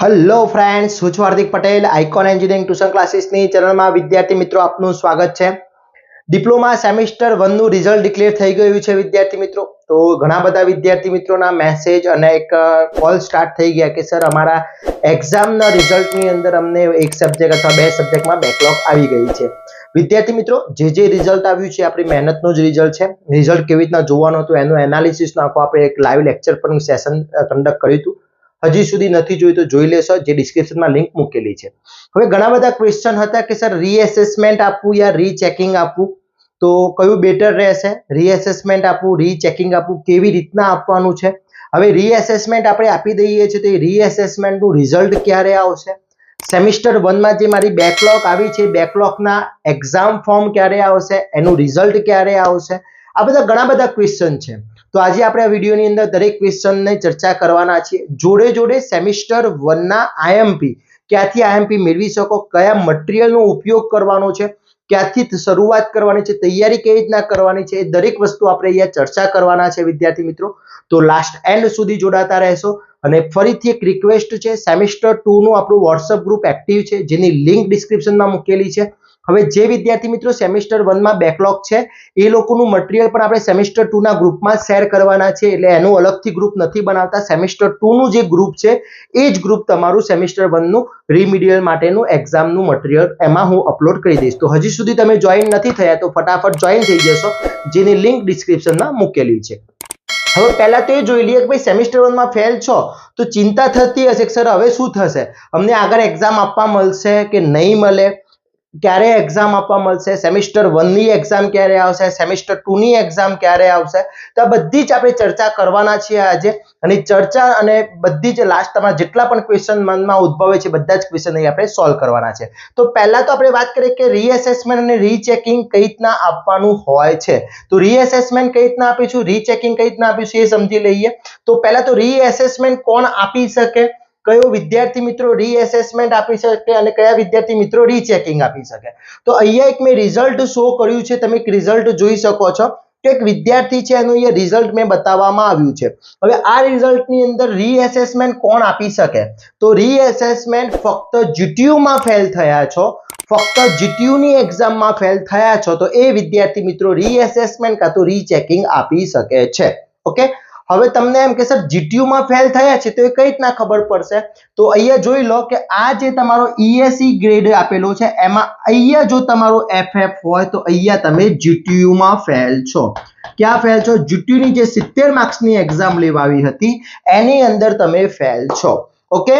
Hello friends, હું છું Hardik Patel. Icon engineering tuition ક્લાસીસની ચેનલમાં વિદ્યાર્થી મિત્રો આપનું સ્વાગત છે. ડિપ્લોમા સેમિસ્ટર 1 નું રિઝલ્ટ ડિક્લેર થઈ ગયું છે વિદ્યાર્થી મિત્રો. તો ઘણા બધા વિદ્યાર્થી મિત્રોના મેસેજ અને એક કોલ સ્ટાર્ટ થઈ ગયા કે સર અમારા એક્ઝામના રિઝલ્ટની અંદર અમને એક સબ્જેક્ટ અથવા બે સબ્જેક્ટમાં બેકલોગ આવી ગઈ છે. વિદ્યાર્થી મિત્રો, જે રિઝલ્ટ આવ્યું છે આપણી મહેનતનું જ રિઝલ્ટ છે. રિઝલ્ટ કેવી રીતના જોવાનું હતું એનું એનાલિસિસનો આખો આપણે એક લાઈવ લેક્ચર પર સેશન કન્ડક્ટ કર્યું હતું. હજી સુધી નથી જોયું તો જોઈ લેશો, જે ડિસ્ક્રિપ્શનમાં લિંક મૂકેલી છે. હવે ઘણા બધા ક્વેશ્ચન હતા કે સર રીએસેસમેન્ટ આપવું યા રીચેકિંગ આપવું, તો કયું બેટર રહેશે? રીએસેસમેન્ટ આપવું, રીચેકિંગ આપવું, કેવી રીતના આપવાનું છે? હવે રીએસેસમેન્ટ આપણે આપી દઈએ છીએ તો એ રીએસેસમેન્ટનું રિઝલ્ટ ક્યારે આવશે? સેમિસ્ટર 1 માં જે મારી બેકલોગ આવી છે, બેકલોગના એક્ઝામ ફોર્મ ક્યારે આવશે? એનું રિઝલ્ટ ક્યારે આવશે? આ બધા ઘણા બધા ક્વેશ્ચન છે. તો આજે આપણે આ વિડીયોની અંદર દરેક ક્વેશ્ચનની ચર્ચા કરવાના છીએ. જોડે જોડે સેમિસ્ટર 1 ના આઈએમપી, ક્યાંથી આઈએમપી મેળવી શકો, કયા મટીરિયલનો ઉપયોગ કરવાનો છે, ક્યાંથી શરૂઆત કરવાની છે, તૈયારી કેવી રીતના કરવાની છે, એ દરેક વસ્તુ આપણે અહીંયા ચર્ચા કરવાના છે વિદ્યાર્થી મિત્રો. તો લાસ્ટ એન્ડ સુધી જોડાતા રહેશો. અને ફરીથી એક રિક્વેસ્ટ છે, સેમિસ્ટર 2 નું આપણું વોટ્સઅપ ગ્રુપ એક્ટિવ છે, જેની લિંક ડિસ્ક્રિપ્શનમાં મૂકેલી છે. હવે જે વિદ્યાર્થી મિત્રો સેમિસ્ટર 1 માં બેકલોગ છે એ લોકોનું મટીરિયલ પણ આપણે સેમિસ્ટર 2 ના ગ્રુપમાં શેર કરવાના છે. એટલે એનું અલગથી ગ્રુપ નથી બનાવતા. સેમિસ્ટર 2 નું જે ગ્રુપ છે એ જ ગ્રુપ તમારું સેમિસ્ટર 1 નું રીમિડિયલ માટેનું એક્ઝામનું મટીરિયલ એમાં હું અપલોડ કરી દઈશ. તો હજી સુધી તમે જોઈન નથી થયા તો ફટાફટ જોઈન થઈ જશો, જેની લિંક ડિસ્ક્રિપ્શનમાં મૂકેલી છે. હવે પહેલા તો એ જોઈ લઈએ કે ભાઈ સેમિસ્ટર 1 માં ફેલ છો તો ચિંતા થતી હશે કે સર હવે શું થશે, અમને આગળ એક્ઝામ આપવા મળશે કે નહીં મળે, ક્યારે એક્ઝામ આપવા મળશે, સેમિસ્ટર 1 ની એક્ઝામ ક્યારે આવશે, સેમિસ્ટર 2 ની એક્ઝામ ક્યારે આવશે. તો આ બધી જ આપણે ચર્ચા કરવાના છીએ આજે. અને ચર્ચા અને બધી જ લાસ્ટ તમારા જેટલા પણ ક્વેશ્ચન મનમાં ઉદ્ભવે છે બધા જ ક્વેશ્ચન અહીં આપણે સોલ્વ કરવાના છે. તો પહેલા તો આપણે વાત કરીએ કે રીએસેસમેન્ટ અને રીચેકિંગ કઈ રીતના આપવાનું હોય છે. તો રીએસેસમેન્ટ કઈ રીતના આપીશું, રીચેકિંગ કઈ રીતના આપીશું એ સમજી લઈએ. તો પહેલા તો રીએસેસમેન્ટ કોણ આપી શકે, કયો વિદ્યાર્થી મિત્રો રીએસેસમેન્ટ આપી શકે અને કયા વિદ્યાર્થી મિત્રો રીચેકિંગ આપી શકે. તો અહીંયા એક મેં રિઝલ્ટ શો કર્યું છે, તમે એક રિઝલ્ટ જોઈ શકો છો કે એક વિદ્યાર્થી છે એનું અહીંયા રિઝલ્ટ મેં બતાવવામાં આવ્યું છે. હવે આ રિઝલ્ટની અંદર રીએસેસમેન્ટ કોણ આપી શકે? તો રીએસેસમેન્ટ ફક્ત જીટીયુ માં ફેલ થયા છો, ફક્ત જીટીયુ ની એક્ઝામમાં ફેલ થયા છો તો એ વિદ્યાર્થી મિત્રો રીએસેસમેન્ટ કાં તો રીચેકિંગ આપી શકે છે. ઓકે, હવે તમને એમ કે સર જીટીયુ માં ફેલ થયા છે તો એ કઈ રીતના ખબર પડશે? તો અહીંયા જોઈ લો કે આ જે તમારો ઈએસઈ ગ્રેડ આપેલો છે એમાં અહીંયા જો તમારો એફએફ હોય તો અહીંયા તમે જીટીયુ માં ફેલ છો. ક્યાં ફેલ છો? જીટીયુ ની જે 70 માર્ક્સની એક્ઝામ લેવાવી હતી એની અંદર તમે ફેલ છો. ઓકે,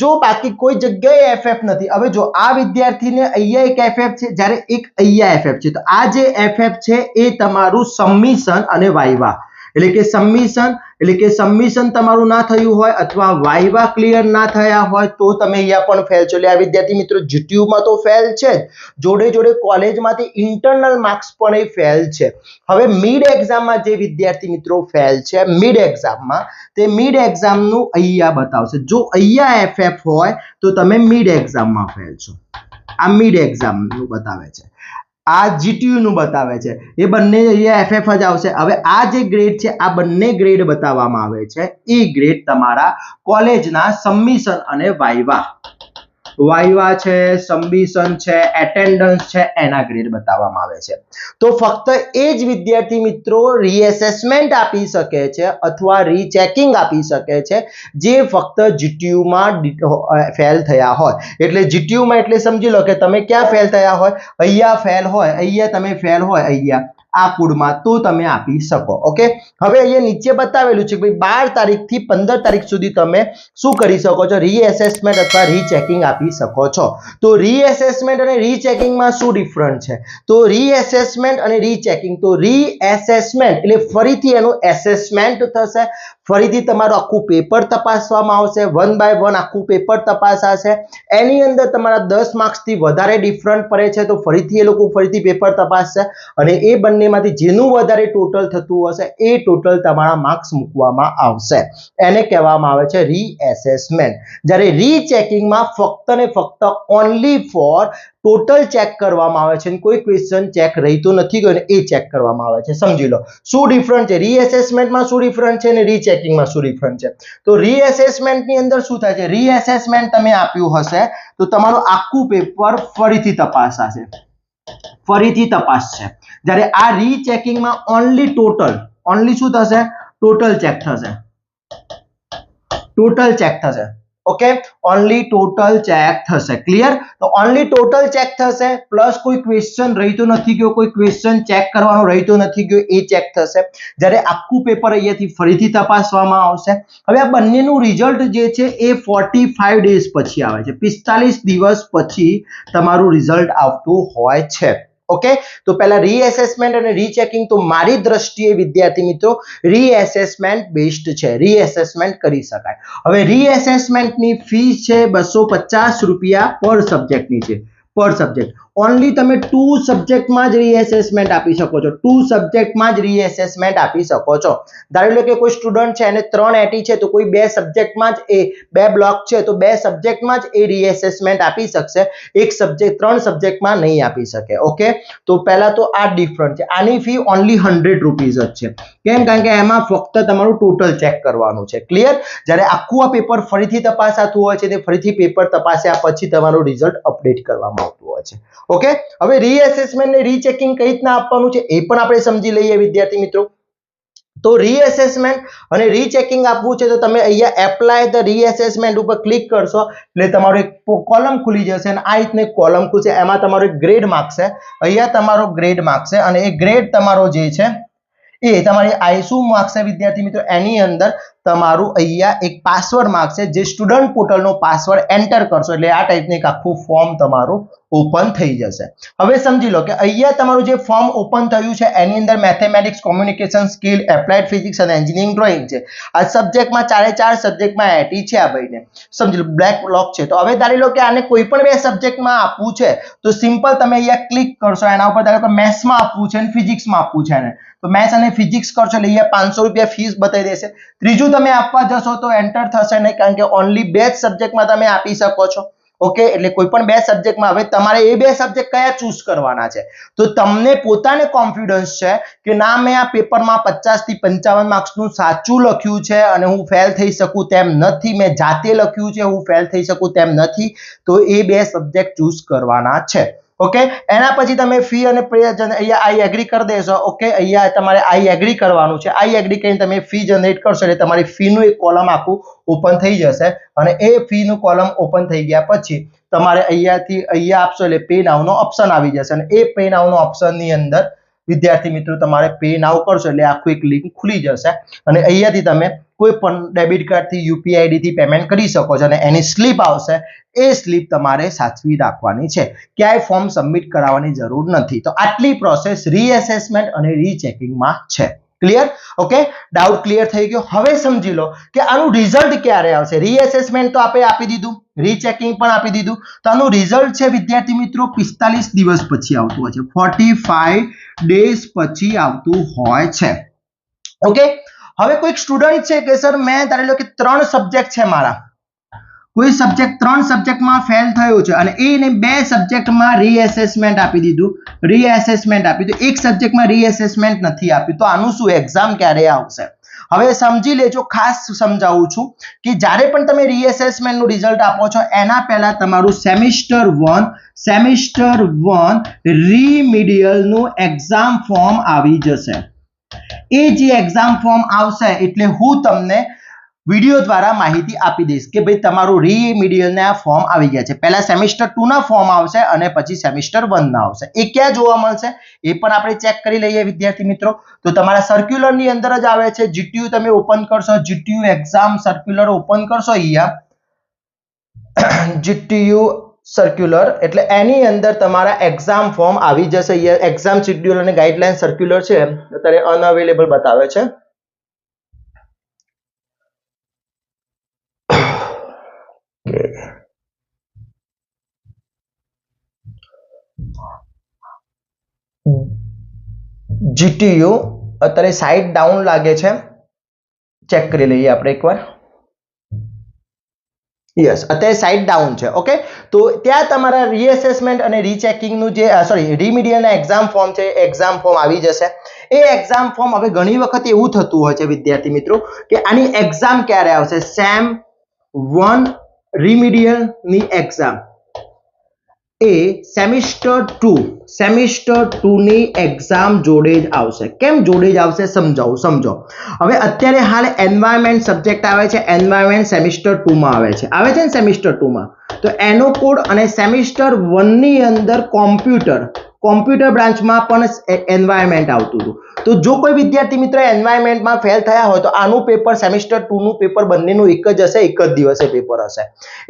જો બાકી કોઈ જગ્યાએ એફએફ નથી. હવે જો આ વિદ્યાર્થીને અહીંયા એક એફએફ છે, જ્યારે એક અહીંયા એફએફ છે, તો આ જે એફએફ છે એ તમારું સબમિશન અને વાઇવા એટલે કે સબમિશન તમારું ના થયું હોય અથવા વાઇવા ક્લિયર ના થયા હોય તો તમે અહીંયા પણ ફેલ છો. એટલે આ વિદ્યાર્થી મિત્રો જીટીયુ માં તો ફેલ છે જ, જોડે જોડે કોલેજમાંથી ઇન્ટરનલ માર્ક્સ પણ એ ફેલ છે. હવે મિડ એક્ઝામમાં જે વિદ્યાર્થી મિત્રો ફેલ છે મિડ એક્ઝામમાં, તે મિડ એક્ઝામનું અહીંયા બતાવશે. જો અહીંયા એફએફ હોય તો તમે મિડ એક્ઝામમાં ફેલ છો. આ મિડ એક્ઝામનું બતાવે છે, આ જીટીયુ નું બતાવે છે. એ બંને અહીંયા એફએફ જ આવશે. હવે આ જે ગ્રેડ છે આ બંને ગ્રેડ બતાવવામાં આવે છે, એ ગ્રેડ તમારા કોલેજના સબમિશન અને વાઇવા છે, સબમિશન છે, એટેન્ડન્સ છે, એના ગ્રેડ બતાવવામાં આવે છે. તો ફક્ત એ જ વિદ્યાર્થી મિત્રો રીએસેસમેન્ટ આપી શકે છે અથવા રીચેકિંગ આપી શકે છે જે ફક્ત જીટીયુ માં ફેલ થયા હોય. એટલે જીટીયુ માં એટલે સમજી લો કે તમે ક્યાં ફેલ થયા હોય, અહીંયા ફેલ હોય, અહીંયા તમે ફેલ હોય, અહીંયા આ કુડમાં, તો તમે આપી શકો. ઓકે, હવે અહીંયા નીચે બતાવેલું છે કે ભાઈ 12 તારીખથી 15 તારીખ સુધી તમે શું કરી શકો છો? રીએસેસમેન્ટ અથવા રીચેકિંગ આપી શકો છો. તો રીએસેસમેન્ટ અને રીચેકિંગમાં શું ડિફરન્સ છે? તો રીએસેસમેન્ટ અને રીચેકિંગ, તો રીએસેસમેન્ટ એટલે ફરીથી એનું એસેસમેન્ટ થશે, ફરીથી તમારું આખું પેપર તપાસવામાં આવશે, 1 બાય 1 આખું પેપર તપાસાશે. એની અંદર તમારા 10 માર્ક્સથી વધારે ડિફરન્ટ પડે છે તો ફરીથી એ લોકો ફરીથી પેપર તપાસશે અને એ બંનેમાંથી જેનું વધારે ટોટલ થતું હશે એ ટોટલ તમારા માર્ક્સ મૂકવામાં આવશે. એને કહેવામાં આવે છે રીએસેસમેન્ટ. જ્યારે રીચેકિંગમાં ફક્ત ને ફક્ત ઓનલી ફોર ટોટલ ચેક કરવામાં આવે છે, કોઈ ક્વેશ્ચન ચેક રહેતો નથી ગયો ને એ ચેક કરવામાં આવે છે. સમજી લો શું ડિફરન્સ છે, રીએસેસમેન્ટમાં શું ડિફરન્સ છે અને રીચેકિંગ રીચેકિંગમાં શું ડિફરન્સ છે? તો રીએસેસમેન્ટની અંદર શું થાય છે? રીએસેસમેન્ટ તમે આપ્યું હશે તો તમારું આખું પેપર ફરીથી તપાસાશે, ફરીથી તપાસશે. જ્યારે આ રીચેકિંગમાં ઓન્લી શું થશે? ટોટલ ચેક થશે, ટોટલ ચેક થશે. ઓકે, ઓન્લી ટોટલ ચેક થશે. ક્લિયર? તો ઓન્લી ટોટલ ચેક થશે પ્લસ કોઈ ક્વેશ્ચન રહેતો નથી ગયો, કોઈ ક્વેશ્ચન ચેક કરવાનો રહેતો નથી ગયો એ ચેક થશે. જ્યારે આખું પેપર અહીંયાથી ફરીથી તપાસવામાં આવશે. હવે આ બંનેનું રિઝલ્ટ જે છે એ 45 ડેઝ પછી આવે છે, 45 દિવસ પછી તમારું રિઝલ્ટ આવતું હોય છે. ઓકે, તો પહેલા રીએસેસમેન્ટ અને રીચેકિંગ તો મારી દ્રષ્ટિએ વિદ્યાર્થી મિત્રો રીએસેસમેન્ટ બેસ્ટ છે, રીએસેસમેન્ટ કરી શકાય. હવે રીએસેસમેન્ટની ફી છે 250 રૂપિયા પર સબ્જેક્ટની છે, પર સબ્જેક્ટ. ઓન્લી તમે 2 સબ્જેક્ટમાં જ રીએસેસમેન્ટ આપી શકો છો, 2 સબ્જેક્ટમાં જ રીએસેસમેન્ટ આપી શકો છો. ધારી લો કે કોઈ સ્ટુડન્ટ છે એને 3 એટી છે તો કોઈ 2 સબ્જેક્ટમાં જ એ 2 બ્લોક છે તો 2 સબ્જેક્ટમાં જ એ રીએસેસમેન્ટ આપી શકશે, એક સબ્જેક્ટ 3 સબ્જેક્ટમાં નહીં આપી શકે. ઓકે, તો પહેલા તો આ ડિફરન્ટ છે. આની ફી ઓન્લી 100 રૂપીઝ જ છે. કેમ? કારણ કે એમાં ફક્ત તમારું ટોટલ ચેક કરવાનું છે. ક્લિયર? જ્યારે આખું આ પેપર ફરીથી તપાસાતું હોય છે તે ફરીથી પેપર તપાસ્યા પછી તમારું રિઝલ્ટ અપડેટ કરવામાં આવતું હોય છે. ઓકે, હવે રીએસેસમેન્ટ ને રીચેકિંગ કઈ રીતના આપવાનું છે એ પણ આપણે સમજી લઈએ વિદ્યાર્થી મિત્રો. તો રીએસેસમેન્ટ અને રીચેકિંગ આપવું છે તો તમે અહીંયા એપ્લાય ધ રીએસેસમેન્ટ ઉપર ક્લિક કરશો એટલે તમારો એક કોલમ ખુલી જશે અને આ રીતની કોલમ ખુલશે. એમાં તમારો એક ગ્રેડ માંગશે, અહીંયા તમારો ગ્રેડ માંગશે અને એ ગ્રેડ તમારો જે છે એ તમારી આઈ શું માંગશે વિદ્યાર્થી મિત્રો? એની અંદર તમારું અહીંયા એક પાસવર્ડ માંગશે, જે સ્ટુડન્ટ પોર્ટલનો પાસવર્ડ એન્ટર કરશો એટલે આ ટાઈપનું એક આખું ફોર્મ તમારું ઓપન થઈ જશે. હવે સમજી લો કે અહીંયા તમારું જે ફોર્મ ઓપન થયું છે એની અંદર mathematics, communication skill, applied physics અને એન્જિનિયરિંગ ડ્રોઈંગ છે. આ સબ્જેક્ટમાં 4 સબ્જેક્ટમાં એટી છે. આ ભાઈને સમજી લો બ્લેક બ્લોક છે. તો હવે ધારી લો કે આને કોઈ પણ 2 સબ્જેક્ટમાં આપવું છે તો સિમ્પલ તમે અહીંયા ક્લિક કરશો, એના ઉપર ધારો કે મેથ્સમાં આપવું છે અને ફિઝિક્સમાં આપવું છે એને, તો મેથ્સ અને ફિઝિક્સ કરશો એટલે અહીંયા 500 રૂપિયા ફીસ બતાવી દેશે. ત્રીજું તમે આપવા જશો તો એન્ટર થશે નહીં, કારણ કે ઓન્લી 2 સબ્જેક્ટમાં તમે આપી શકો છો. ઓકે, એટલે કોઈ પણ 2 સબ્જેક્ટમાં. હવે તમારે એ 2 સબ્જેક્ટ કયા ચૂઝ કરવાના છે? તો તમને પોતાને કોન્ફિડન્સ છે કે ના મેં આ પેપરમાં 50 થી 55 માર્ક્સનું સાચું લખ્યું છે અને હું ફેલ થઈ શકું તેમ નથી, મેં જાતે લખ્યું છે હું ફેલ થઈ શકું તેમ નથી, તો એ 2 સબ્જેક્ટ ચૂઝ કરવાના છે. ઓકે, એના પછી તમે ફી અને અહીંયા આઈ એગ્રી કરી દેશો. ઓકે, અહીંયા તમારે આઈ એગ્રી કરવાનું છે. આઈ એગ્રી કરીને તમે ફી જનરેટ કરશો એટલે તમારી ફીનું એક કોલમ આખું ઓપન થઈ જશે અને એ ફીનું કોલમ ઓપન થઈ ગયા પછી તમારે અહીંયાથી અહીંયા આપશો એટલે પે નાઉનો ઓપ્શન આવી જશે અને એ પે નાઉનો ઓપ્શનની અંદર વિદ્યાર્થી મિત્રો તમારે પે નાઉ કરશો એટલે આખું એક લિંક ખુલી જશે અને અહીંયાથી તમે કોઈ પણ ડેબિટ કાર્ડથી, યુપીઆઈ આઈડીથી પેમેન્ટ કરી શકો છો અને એની સ્લીપ આવશે, એ સ્લીપ તમારે સાચવી રાખવાની છે. ક્યાંય ફોર્મ સબમિટ કરાવવાની જરૂર નથી. તો આટલી પ્રોસેસ રીએસેસમેન્ટ અને રીચેકિંગમાં છે. ક્લિયર? ઓકે, ડાઉટ ક્લિયર થઈ ગયો? હવે સમજી લો કે આનું રિઝલ્ટ ક્યારે આવશે. રીએસેસમેન્ટ તો આપણે આપી દીધું, રીચેકિંગ પણ આપી દીધું, તો આનું રિઝલ્ટ છે વિદ્યાર્થી મિત્રો 45 દિવસ પછી આવતું હોય છે, 45 ડેઝ પછી આવતું હોય છે. ઓકે, હવે કોઈક સ્ટુડન્ટ છે કે સર મેં ધારી લો કે 3 સબ્જેક્ટ છે મારા, કોઈ સબ્જેક્ટ 3 સબ્જેક્ટમાં ફેલ થયો છે અને એને 2 સબ્જેક્ટમાં રીએસેસમેન્ટ આપી દીધું, રીએસેસમેન્ટ આપી દીધું, એક સબ્જેક્ટમાં રીએસેસમેન્ટ નથી આપ્યું, તો આનું શું એક્ઝામ ક્યારે આવશે? હવે સમજી લેજો, ખાસ સમજાવું છું કે જ્યારે પણ તમે રીએસેસમેન્ટનું રિઝલ્ટ આપો છો એના પહેલા તમારું સેમિસ્ટર 1 રીમિડિયલનું એક્ઝામ ફોર્મ આવી જશે. એ જે એક્ઝામ ફોર્મ આવશે એટલે હું તમને વિડિયો દ્વારા માહિતી આપી દઈશ કે ભાઈ તમારું રીમિડિયલના ફોર્મ આવી ગયા છે. પહેલા સેમિસ્ટર 2 ના ફોર્મ આવશે અને પછી સેમિસ્ટર 1 ના આવશે. એ ક્યાં જોવા મળશે એ પણ આપણે ચેક કરી લઈએ વિદ્યાર્થી મિત્રો. તો તમારા સર્ક્યુલરની અંદર જ આવે છે. જીટીયુ તમે ઓપન કરશો, જીટીયુ એક્ઝામ સર્ક્યુલર ઓપન કરશો, અહીંયા જીટીયુ સર્ક્યુલર એટલે એની અંદર તમારા એક્ઝામ ફોર્મ આવી જશે. અહીંયા એક્ઝામ શેડ્યુલ અને ગાઈડલાઈન સર્ક્યુલર છે અત્યારે અનઅવેલેબલ બતાવે છે. જીટીયુ અત્યારે સાઇટ ડાઉન લાગે છે, ચેક કરી લઈએ આપણે એકવાર. યસ, અત્યારે સાઇટ ડાઉન છે. ઓકે, તો ત્યાં તમારા રીએસેસમેન્ટ અને રીચેકિંગનું જે રીમિડિયલના એક્ઝામ ફોર્મ છે એક્ઝામ ફોર્મ આવી જશે. એ એક્ઝામ ફોર્મ હવે ઘણી વખત એવું થતું હોય છે વિદ્યાર્થી મિત્રો કે આની એક્ઝામ ક્યારે આવશે, સેમ 1 રિમિડિયલ ની એક્ઝામ એ સેમિસ્ટર 2 ની એક્ઝામ જોડે જ આવશે. કેમ જોડે જ આવશે સમજો. હવે અત્યારે હાલ એન્વાયરમેન્ટ સબ્જેક્ટ આવે છે, એન્વાયરમેન્ટ સેમિસ્ટર 2 માં આવે છે ને સેમિસ્ટર 2 માં, તો એનો કોડ અને સેમિસ્ટર 1 ની અંદર કોમ્પ્યુટર બ્રાન્ચમાં પણ એન્વાયરમેન્ટ આવતું હતું. તો જો કોઈ વિદ્યાર્થી મિત્ર એન્વાયરમેન્ટમાં ફેલ થયા હોય તો આનું પેપર સેમિસ્ટર 2 નું પેપર બંનેનું એક જ હશે, એક જ દિવસે પેપર હશે.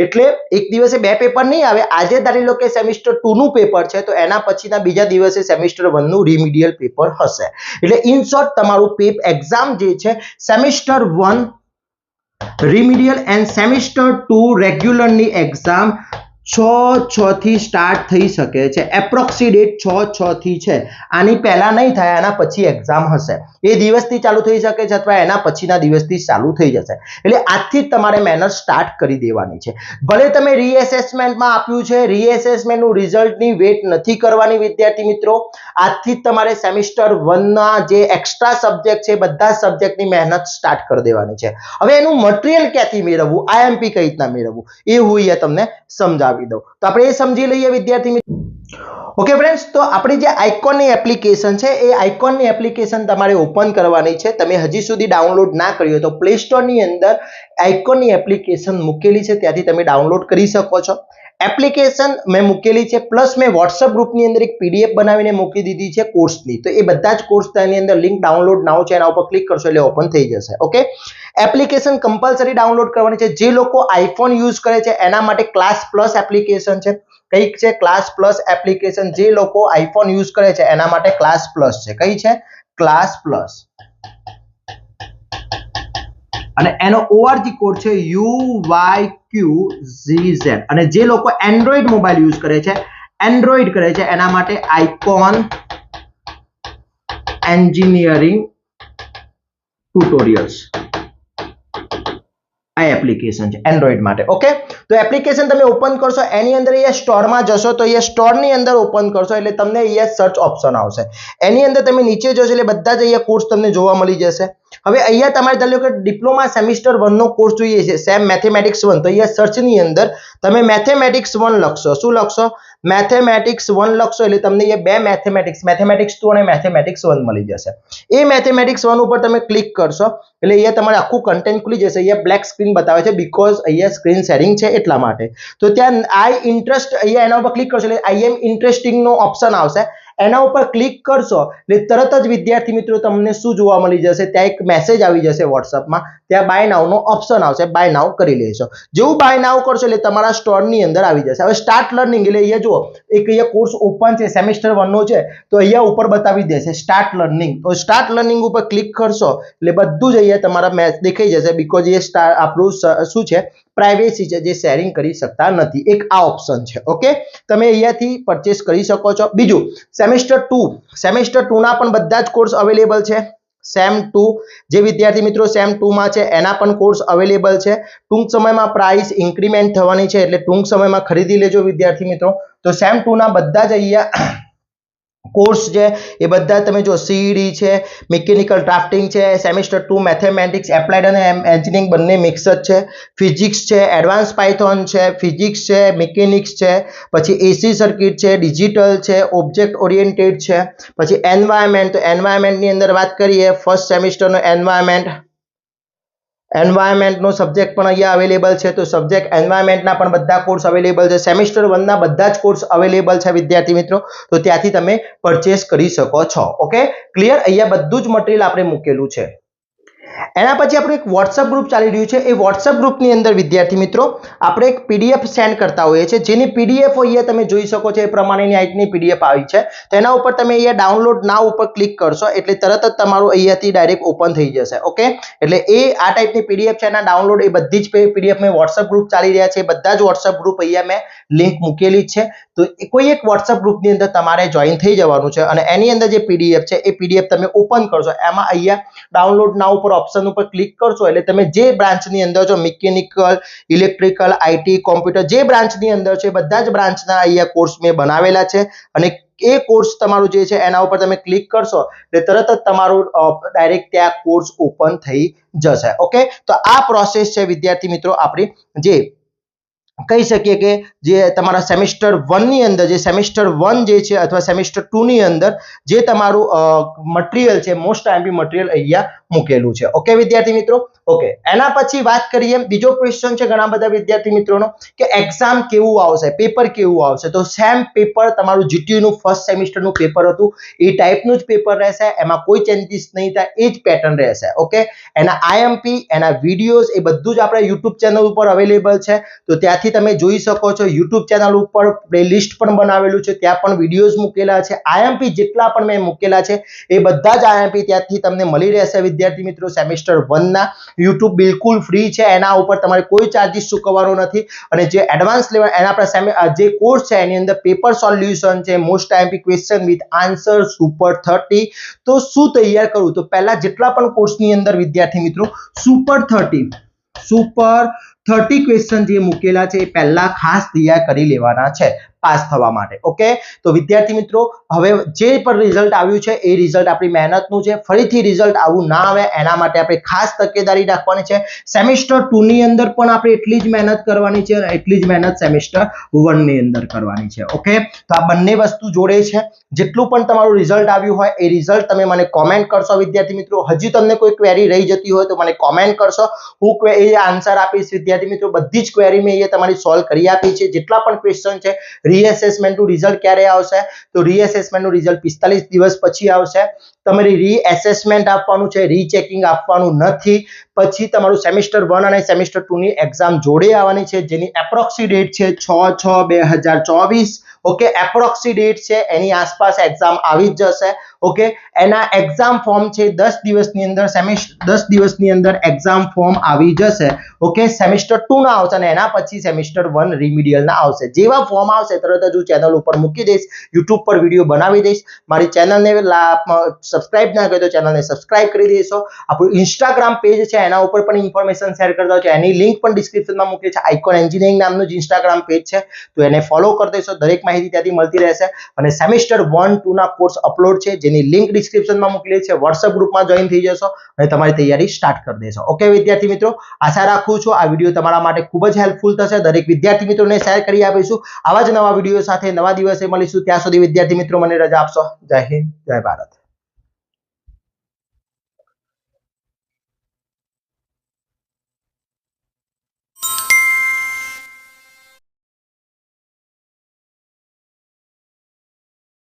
એટલે એક દિવસે બે પેપર નહીં આવે. આજે ધારી લો કે સેમિસ્ટર 2 નું પેપર છે તો એના પછીના બીજા દિવસે સેમિસ્ટર 1 નું રિમિડિયલ પેપર હશે. એટલે ઇન શોર્ટ તમારું એક્ઝામ જે છે સેમિસ્ટર 1 રિમિડિયલ એન્ડ સેમિસ્ટર 2 રેગ્યુલર ની એક્ઝામ 6 થી સ્ટાર્ટ થઈ શકે છે. એપ્રોક્સિમેટ 6 થી છે. આની પહેલા નહીં થાય, આના પછી એક્ઝામ હશે. એ દિવસથી ચાલુ થઈ શકે છે અથવા એના પછીના દિવસથી ચાલુ થઈ જશે. એટલે આજથી જ તમારે મહેનત સ્ટાર્ટ કરી દેવાની છે. ભલે તમે રીએસેસમેન્ટમાં આપ્યું છે, રીએસેસમેન્ટનું રિઝલ્ટની વેટ નથી કરવાની વિદ્યાર્થી મિત્રો. આજથી જ તમારે સેમિસ્ટર 1 ના જે એક્સ્ટ્રા સબ્જેક્ટ છે બધા સબ્જેક્ટની મહેનત સ્ટાર્ટ કરી દેવાની છે. હવે એનું મટીરીયલ ક્યાંથી મેળવવું, આઈએમપી કઈ રીતના મેળવવું એ હું અહીંયા તમને સમજાવી દઉં. તો આપણે એ સમજી લઈએ વિદ્યાર્થી મિત્રો. ઓકે ફ્રેન્ડ્સ, તો આપણી જે આઇકોનની એપ્લિકેશન છે એ આઇકોનની એપ્લિકેશન તમારે ઓપન કરવાની છે. તમે હજી સુધી ડાઉનલોડ ના કરી હોય તો પ્લે સ્ટોરની અંદર આઇકોનની એપ્લિકેશન મૂકેલી છે, ત્યાંથી તમે ડાઉનલોડ કરી શકો છો. એપ્લિકેશન મેં મૂકેલી છે, પ્લસ મેં વોટ્સઅપ ગ્રુપની અંદર એક પીડીએફ બનાવીને મૂકી દીધી છે કોર્સની. તો એ બધા જ કોર્સ તેની અંદર લિંક ડાઉનલોડ નાઉ છે, એના ઉપર ક્લિક કરશો એટલે ઓપન થઈ જશે. ઓકે, એપ્લિકેશન કમ્પલસરી ડાઉનલોડ કરવાની છે. જે લોકો આઈફોન યુઝ કરે છે એના માટે ક્લાસ પ્લસ એપ્લિકેશન છે. કઈ છે ક્લાસ પ્લસ એપ્લિકેશન? જે લોકો આઈફોન યુઝ કરે છે એના માટે ક્લાસ પ્લસ છે. કઈ છે? Class plus. અને એનો ORG કોડ છે UYQZZ. અને જે લોકો એન્ડ્રોઈડ મોબાઈલ યુઝ કરે છે એના માટે આઇકોન એન્જિનિયરિંગ ટ્યુટોરિયલ્સ આ એપ્લિકેશન છે એન્ડ્રોઈડ માટે. ઓકે, તો એપ્લિકેશન તમે ઓપન કરશો, એની અંદર અહીંયા સ્ટોરમાં જશો તો અહીંયા સ્ટોરની અંદર ઓપન કરશો એટલે તમને અહીંયા સર્ચ ઓપ્શન આવશે. એની અંદર તમે નીચે જશો એટલે બધા જ અહીંયા કોર્સ તમને જોવા મળી જશે. હવે અહીંયા તમારે ધારો કે ડિપ્લોમા સેમિસ્ટર 1 નો કોર્સ જોઈએ છે, સેમ મેથેમેટિક્સ 1, તો અહીંયા સર્ચની અંદર તમે મેથેમેટિક્સ 1 લખશો. શું લખશો? મેથેમેટિક્સ 1 લખશો એટલે તમને અહીંયા બે મેથેમેટિક્સ 2 અને મેથેમેટિક્સ 1 મળી જશે. એ મેથેમેટિક્સ 1 ઉપર તમે ક્લિક કરશો એટલે અહીંયા તમારે આખું કન્ટેન્ટ ખુલી જશે. અહીંયા બ્લેક સ્ક્રીન બતાવે છે બીકોઝ અહીંયા સ્ક્રીન શેરિંગ છે એટલા માટે. તો ત્યાં અહીંયા એના ઉપર ક્લિક કરશો એટલે આઈ એમ ઇન્ટરેસ્ટિંગ નો ઓપ્શન આવશે. એના ઉપર ક્લિક કરશો એટલે તરત જ વિદ્યાર્થી મિત્રો તમને શું જોવા મળી જશે, ત્યાં એક મેસેજ આવી જશે વોટ્સઅપમાં, ત્યાં બાય નાઉ નો ઓપ્શન આવશે. બાય નાઉ કરી લેશો. જેવું બાય નાઉ કરશો એટલે તમારા સ્ટોરની અંદર આવી જશે. હવે સ્ટાર્ટ લર્નિંગ એટલે અહીંયા જુઓ એક અહીંયા કોર્સ ઓપન છે, સેમિસ્ટર 1 નો છે, તો અહીંયા ઉપર બતાવી દેશે સ્ટાર્ટ લર્નિંગ. તો સ્ટાર્ટ લર્નિંગ ઉપર ક્લિક કરશો એટલે બધું જ અહીંયા તમારા મેચ દેખાઈ જશે. બીકોઝ એ આપણું શું છે, પ્રાઇવેસી છે, જે શેરિંગ કરી શકતા નથી. એક આ ઓપ્શન છે. ઓકે, તમે અહીંયાથી પરચેસ કરી શકો છો. બીજું સેમિસ્ટર 2 ના પણ બધા જ કોર્સ અવેલેબલ છે. સેમ 2 જે વિદ્યાર્થી મિત્રો સેમ 2 માં છે એના પણ કોર્સ અવેલેબલ છે. ટૂંક સમયમાં પ્રાઇસ ઇન્ક્રીમેન્ટ થવાની છે એટલે ટૂંક સમયમાં ખરીદી લેજો વિદ્યાર્થી મિત્રો. તો સેમ 2 ના બધા જ અહીંયા કોર્સ છે એ બધા તમે જો સીઈડી છે, મિકેનિકલ ડ્રાફ્ટિંગ છે, સેમિસ્ટર 2 મેથેમેટિક્સ, એપ્લાઇડ અને એન્જિનિયરિંગ બંને મિક્સ જ છે, ફિઝિક્સ છે, એડવાન્સ પાયથોન છે, ફિઝિક્સ છે, મિકેનિક્સ છે, પછી એસી સર્કિટ છે, ડિજિટલ છે, ઓબ્જેક્ટ ઓરિએન્ટેડ છે, પછી એન્વાયરમેન્ટ. તો એન્વાયરમેન્ટની અંદર વાત કરીએ ફર્સ્ટ સેમિસ્ટરનો એન્વાયરમેન્ટનો સબ્જેક્ટ પણ અહીંયા અવેલેબલ છે. તો સબ્જેક્ટ એન્વાયરમેન્ટના પણ બધા કોર્સ અવેલેબલ છે. સેમિસ્ટર 1 ના બધા જ કોર્સ અવેલેબલ છે વિદ્યાર્થી મિત્રો. તો ત્યાંથી તમે પરચેસ કરી શકો છો. Okay, clear? અહીંયા બધું જ મટીરિયલ આપણે મૂકેલું છે. એના પછી આપણે એક વોટ્સઅપ ગ્રુપ ચાલી રહ્યું છે. એ વોટ્સઅપ ગ્રુપની અંદર વિદ્યાર્થી મિત્રો આપણે એક પીડીએફ સેન્ડ કરતા હોઈએ છીએ, જેની પીડીએફ અહીંયા તમે જોઈ શકો છો. એ પ્રમાણેની આઈટની પીડીએફ આવી છે. તેના ઉપર તમે અહીંયા ડાઉનલોડ નાઉ ઉપર ક્લિક કરશો એટલે તરત જ તમારું અહીંયાથી ડાયરેક્ટ ઓપન થઈ જશે. ઓકે, એટલે એ આ ટાઈપની પીડીએફ છે, એના ડાઉનલોડ એ બધી જ પીડીએફ મેં વોટ્સઅપ ગ્રુપ ચાલી રહ્યા છે, બધા જ વોટ્સઅપ ગ્રુપ અહીંયા મેં લિંક મૂકેલી છે. તો કોઈ એક વોટ્સઅપ ગ્રુપની અંદર તમારે જોઈન થઈ જવાનું છે અને એની અંદર જે પીડીએફ છે એ પીડીએફ તમે ઓપન કરશો. એમાં અહીંયા ડાઉનલોડ નાઉ ઉપર ઓપ્શન ઉપર ક્લિક કરશો એટલે તમે જે બ્રાન્ચની અંદર છો, મિકેનિકલ, ઇલેક્ટ્રિકલ, આઈટી, કોમ્પ્યુટર, જે બ્રાન્ચની અંદર છે બધા જ બ્રાન્ચના અહીંયા કોર્સ મેં બનાવેલા છે અને એ કોર્સ તમારું જે છે એના ઉપર તમે ક્લિક કરશો એટલે તરત જ તમારું ડાયરેક્ટ ત્યાં કોર્સ ઓપન થઈ જશે. ઓકે, તો આ પ્રોસેસ છે વિદ્યાર્થી મિત્રો આપણી, જે કહી શકીએ કે જે તમારા સેમેસ્ટર 1 ની અંદર, જે સેમેસ્ટર 1 જે છે અથવા સેમેસ્ટર 2 ની અંદર જે તમારું મટીરીયલ છે, મોસ્ટ આઈએમપી મટીરીયલ અહીંયા મૂકેલું છે. ઓકે વિદ્યાર્થી મિત્રો. ઓકે, એના પછી વાત કરીએ, બીજો ક્વેશ્ચન છે ઘણા બધા વિદ્યાર્થી મિત્રોનો કે એક્ઝામ કેવું આવશે, પેપર કેવું આવશે. તો સેમ પેપર તમારું જીટીયુ નું ફર્સ્ટ સેમેસ્ટરનું પેપર હતું એ ટાઈપનું જ પેપર રહેશે, એમાં કોઈ ચેન્જીસ નહીં થાય, એ જ પેટર્ન રહેશે. ઓકે, એના આઈએમપી, એના વિડીયોઝ એ બધું જ આપણા યુટ્યુબ ચેનલ ઉપર અવેલેબલ છે, તો ત્યાંથી તમે જોઈ શકો છો. યુટ્યુબ ચેનલ ઉપર પ્લેલિસ્ટ પણ બનાવેલું છે, ત્યાં પણ વિડીયોઝ મૂકેલા છે. આઈએમપી જેટલા પણ મેં મૂકેલા છે એ બધા જ આઈએમપી ત્યાંથી તમને મળી રહેશે વિદ્યાર્થી મિત્રો. સેમેસ્ટર 1 ના યુટ્યુબ બિલકુલ ફ્રી છે, એના ઉપર તમારે કોઈ ચાર્જિસ ચૂકવવાનો નથી. અને જે એડવાન્સ લેવલ એના પર જે કોર્સ છે એની અંદર પેપર સોલ્યુશન છે, most IMP question with answer, super 30. તો શું તૈયાર કરવું? તો પહેલા જેટલા પણ કોર્સની અંદર વિદ્યાર્થી મિત્રો સુપર 30 ક્વેશ્ચન જે મૂકેલા છે એ પહેલા ખાસ તૈયાર કરી લેવાના છે પાસ થવા માટે. ઓકે, તો વિદ્યાર્થી મિત્રો હવે જે પણ રિઝલ્ટ આવ્યું છે એ રિઝલ્ટ આપણી મહેનતનું છે. ફરીથી રિઝલ્ટ આવું ના આવે એના માટે આપણે ખાસ તકેદારી રાખવાની છે. સેમેસ્ટર 2 ની અંદર પણ આપણે એટલી જ મહેનત કરવાની છે અને એટલી જ મહેનત સેમેસ્ટર 1 ની અંદર કરવાની છે. ઓકે, તો આ બંને વસ્તુ જોડે છે. જેટલું પણ તમારું રિઝલ્ટ આવ્યું હોય એ રિઝલ્ટ તમે મને કોમેન્ટ કરશો વિદ્યાર્થી મિત્રો. હજી તમને કોઈ ક્વેરી રહી જતી હોય તો મને કોમેન્ટ કરશો, હું એ આન્સર આપીશ વિદ્યાર્થી મિત્રો. બધી જ ક્વેરી મેં અહીંયા તમારી સોલ્વ કરી આપી છે. જેટલા પણ ક્વેશ્ચન છે, રીએસેસમેન્ટનું રિઝલ્ટ ક્યારે આવશે? તો રીએસેસમેન્ટનું રિઝલ્ટ 45 દિવસ પછી આવશે. તમારી રીએસેસમેન્ટ આપવાનું છે, રીચેકિંગ આપવાનું નથી. પછી તમારું સેમેસ્ટર 1 અને સેમેસ્ટર 2 ની એક્ઝામ જોડે આવવાની છે, જેની એપ્રોક્સી ડેટ છે 6/6/2024. ઓકે, એપ્રોક્સી ડેટ છે, એની આસપાસ એક્ઝામ આવી જ જશે. ઓકે, એના એક્ઝામ ફોર્મ છે 10 દિવસની અંદર, 10 દિવસની અંદર એક્ઝામ ફોર્મ આવી જશે. ઓકે, સેમેસ્ટર 2 ના આવશે અને એના પછી સેમેસ્ટર 1 રિમિડિયલ ના આવશે. જેવા ફોર્મ આવશે તરત જ હું ચેનલ ઉપર મૂકી દઈશ, યુટ્યુબ પર વિડીયો બનાવી દઈશ. મારી ચેનલને સબસ્ક્રાઇબ ના કરી તો ચેનલને સબસ્ક્રાઇબ કરી દેશો. આપણું ઇન્સ્ટાગ્રામ પેજ છે એના ઉપર પણ ઇન્ફોર્મેશન શેર કરતા હોય છે, એની લિંક પણ ડિસ્ક્રિપ્શનમાં મૂકેલી છે. આઇકોન એન્જિનિયરિંગ નામનું જ ઇન્સ્ટાગ્રામ પેજ છે, તો એને ફોલો કરી દેશો. દરેક માહિતી ત્યાંથી મળતી રહેશે. અને સેમેસ્ટર 1-2 ના કોર્સ અપલોડ છે, જેની લિંક ડિસ્ક્રિપ્શનમાં મૂકેલી છે. વોટ્સએપ ગ્રુપમાં જોઈન થઈ જશો અને તમારી તૈયારી સ્ટાર્ટ કરી દેશો. ઓકે વિદ્યાર્થી મિત્રો, આશા રાખું છું આ વિડીયો તમારા માટે ખૂબ જ હેલ્પફુલ થશે. દરેક વિદ્યાર્થી મિત્રોને શેર કરી આપીશું. આવા જ નવા વિડીયો સાથે નવા દિવસે મળીશું. ત્યાં સુધી વિદ્યાર્થી મિત્રો મને રજા આપશો. જય હિન્દ, જય ભારત.